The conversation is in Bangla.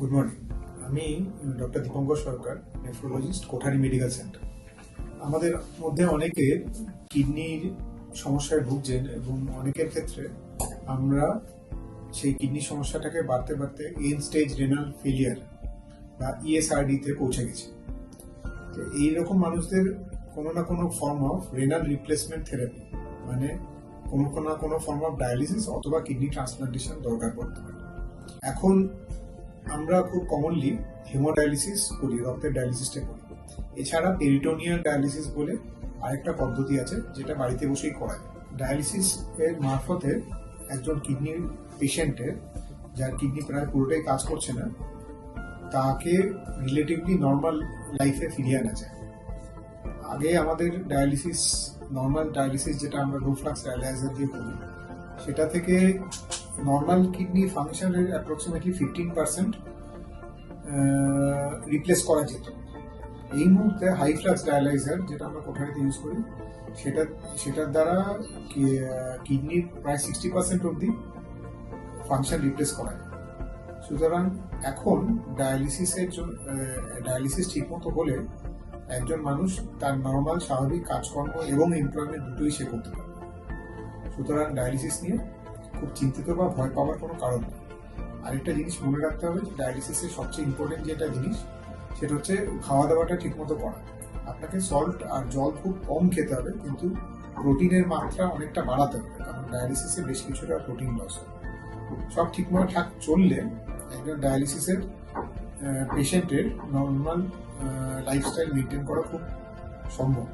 Good morning. আমি ডক্টর দীপঙ্কর সরকার, নেফ্রোলজিস্ট, কোঠারি মেডিকেল সেন্টার। আমাদের মধ্যে অনেকে কিডনির সমস্যায় ভুগছেন এবং অনেকের ক্ষেত্রে আমরা সেই কিডনি সমস্যাটাকে বাড়তে বাড়তে এন্ড স্টেজ রেনাল ফেলিয়ার বা ইএসআরডিতে পৌঁছে গেছি। তো এইরকম মানুষদের কোনো না কোনো form of renal replacement therapy, মানে কোনো ফর্ম অফ ডায়ালিসিস অথবা কিডনি ট্রান্সপ্লান্টেশন দরকার পড়তে পারে। এখন আমরা খুব কমনলি হেমোডায়ালিসিস করি, রক্তের ডায়ালিসিসটা করি। এছাড়া পেরিটোনিয়াল ডায়ালিসিস বলে আরেকটা পদ্ধতি আছে, যেটা বাড়িতে বসেই করা যায়। ডায়ালিসিস এর মারফতে একজন কিডনির পেশেন্টের, যার কিডনি প্রায় পুরোটাই কাজ করছে না, তাকে রিলেটিভলি নর্মাল লাইফে ফিরিয়ে আনা যায়। আগে আমাদের নর্মাল ডায়ালিসিস যেটা আমরা লো ফ্লাক্স ডায়ালাইজার দিয়ে করি, সেটা থেকে নর্মাল কিডনি ফাংশনের অ্যাপ্রক্সিমেটলি 15% রিপ্লেস করা যেত। এই মুহূর্তে হাই ফ্লাক্স ডায়ালাইজার, যেটা আমরা কোঠারিতে ইউজ করি, সেটার দ্বারা কিডনির প্রায় 60% অবধি ফাংশন রিপ্লেস করা যায়। সুতরাং এখন ডায়ালিসিস ঠিক মতো হলে একজন মানুষ তার নর্মাল স্বাভাবিক কাজকর্ম এবং এমপ্লয়মেন্ট দুটোই সে করতে পারে। সুতরাং ডায়ালিসিস নিয়ে খুব চিন্তিত বা ভয় পাওয়ার কোনো কারণ নেই। আরেকটা জিনিস মনে রাখতে হবে, ডায়ালিসিসের সবচেয়ে ইম্পর্টেন্ট যেটা জিনিস, সেটা হচ্ছে খাওয়া দাওয়াটা ঠিক মতো করা। আপনাকে সল্ট আর জল খুব কম খেতে হবে, কিন্তু প্রোটিনের মাত্রা অনেকটা বাড়াতে হবে, কারণ ডায়ালিসিসে বেশ কিছুটা প্রোটিন লস হয়। সব ঠিকঠাক চললে একজন ডায়ালিসিসের পেশেন্টের নর্মাল লাইফস্টাইল মেনটেন করা খুব সম্ভব।